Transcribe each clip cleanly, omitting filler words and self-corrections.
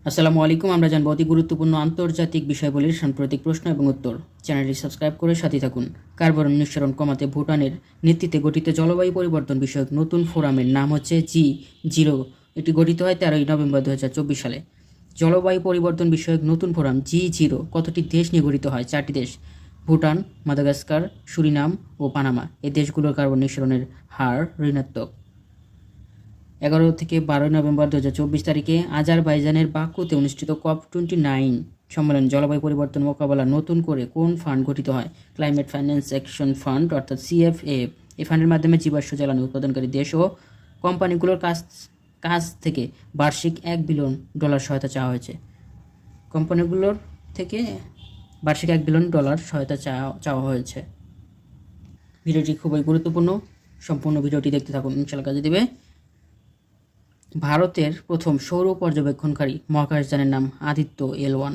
আসসালামু আলাইকুম। আমরা জানবো অতি গুরুত্বপূর্ণ আন্তর্জাতিক বিষয়গুলির সাম্প্রতিক প্রশ্ন এবং উত্তর। চ্যানেলটি সাবস্ক্রাইব করে সাথে থাকুন। কার্বন নিঃসরণ কমাতে ভুটানের নেতৃত্বে গঠিত জলবায়ু পরিবর্তন বিষয়ক নতুন ফোরামের নাম হচ্ছে G0। এটি গঠিত হয় 13 নভেম্বর 2024 সালে। জলবায়ু পরিবর্তন বিষয়ক নতুন ফোরাম G0 কতটি দেশ নিয়ে গঠিত হয়? 4টি দেশ: ভুটান, মাদাগাস্কার, সুরিনাম ও পানামা। এই দেশগুলোর কার্বন নিঃসরণের হার ঋণাত্মক। 11 থেকে 12 নভেম্বর 2024 তারিখে আজারবাইজানের বাকুতে অনুষ্ঠিত COP29 সম্মেলন জলবায়ু পরিবর্তন মোকাবেলা নতুন করে কোন ফান্ড গঠিত হয়? ক্লাইমেট ফাইন্যান্স অ্যাকশন ফান্ড অর্থাৎ CFAF। এই ফান্ডের মাধ্যমে জীবাশ্ম জ্বালানি উৎপাদনকারী দেশ ও কোম্পানিগুলোর কাছ থেকে বার্ষিক $1 বিলিয়ন সহায়তা চাওয়া হয়েছে। কোম্পানিগুলোর থেকে বার্ষিক $1 বিলিয়ন সহায়তা চাওয়া হয়েছে। ভিডিওটি খুবই গুরুত্বপূর্ণ, সম্পূর্ণ ভিডিওটি দেখতে থাকুন, ইনশাআল্লাহ কাজে দিবে। ভারতের প্রথম সৌর পর্যবেক্ষণকারী মহাকাশযানের নাম আদিত্য L1।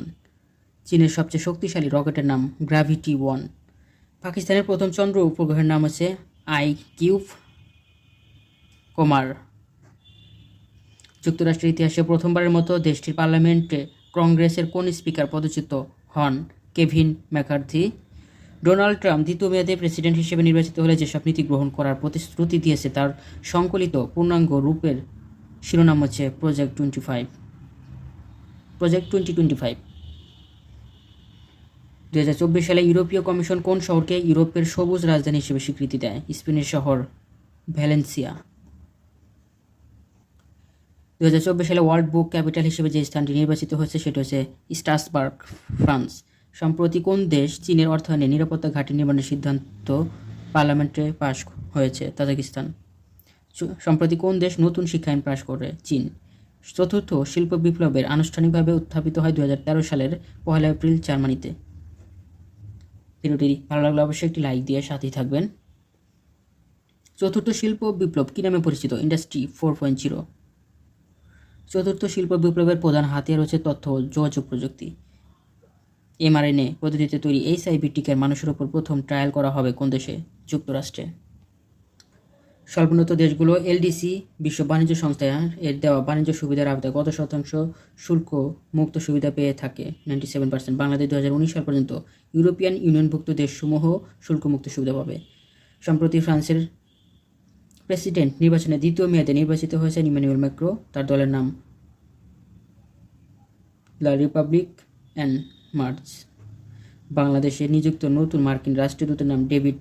চীনের সবচেয়ে শক্তিশালী রকেটের নাম গ্র্যাভিটি-1। পাকিস্তানের প্রথম চন্দ্র উপগ্রহের নাম হচ্ছে IQ-COMAR। যুক্তরাষ্ট্রের ইতিহাসে প্রথমবারের মতো দেশটির পার্লামেন্টে কংগ্রেসের কোন স্পিকার পদচ্যুত হন? Kevin McCarthy. ডোনাল্ড ট্রাম্প দ্বিতীয় মেয়াদে প্রেসিডেন্ট হিসেবে নির্বাচিত হলে যেসব নীতি গ্রহণ করার প্রতিশ্রুতি দিয়েছে তার সংকলিত পূর্ণাঙ্গ রূপের শিরোনাম হচ্ছে প্রজেক্ট 2025। 2024 সালে ইউরোপীয় কমিশন কোন শহরকে ইউরোপের সবুজ রাজধানী হিসেবে স্বীকৃতি দেয়? স্পেনের শহর ভ্যালেন্সিয়া। 2024 সালে ওয়ার্ল্ড বুক ক্যাপিটাল হিসেবে যে স্থানটি নির্বাচিত হয়েছে সেটা হচ্ছে স্ট্রাসবার্গ, ফ্রান্স। সম্প্রতি কোন দেশ চীনের অর্থায়নে নিরাপত্তা ঘাঁটি নির্মাণের সিদ্ধান্ত পার্লামেন্টে পাশ হয়েছে? তাজিকিস্তান। সম্প্রতি কোন দেশ নতুন শিক্ষা আইন পাশ করে? চীন। চতুর্থ শিল্প বিপ্লবের আনুষ্ঠানিকভাবে উত্থাপিত হয় 2013 সালের 1 এপ্রিল জার্মানিতে। ভিডিওটি ভালো লাগলে অবশ্যই একটি লাইক দিয়ে সাথেই থাকবেন। চতুর্থ শিল্প বিপ্লব কী নামে পরিচিত? ইন্ডাস্ট্রি 4.0। চতুর্থ শিল্প বিপ্লবের প্রধান হাতিয়ার হচ্ছে তথ্য ও যোগাযোগ প্রযুক্তি। mRNA পদ্ধতিতে তৈরি HIV টিকার মানুষের উপর প্রথম ট্রায়াল করা হবে কোন দেশে? যুক্তরাষ্ট্রে। স্বল্পোন্নত দেশগুলো LDC বিশ্ব বাণিজ্য সংস্থা এর দেওয়া বাণিজ্য সুবিধার আওতায় কত শতাংশ শুল্ক মুক্ত সুবিধা পেয়ে থাকে? 97%। বাংলাদেশ 2019 সাল পর্যন্ত ইউরোপিয়ান ইউনিয়নভুক্ত দেশসমূহ শুল্কমুক্ত সুবিধা পাবে। সম্প্রতি ফ্রান্সের প্রেসিডেন্ট নির্বাচনে দ্বিতীয় মেয়াদে নির্বাচিত হয়েছে ইমানুয়েল ম্যাক্রো। তার দলের নাম লা রিপাবলিক অ্যান মার্চ। বাংলাদেশে নিযুক্ত নতুন মার্কিন রাষ্ট্রদূতের নাম ডেভিড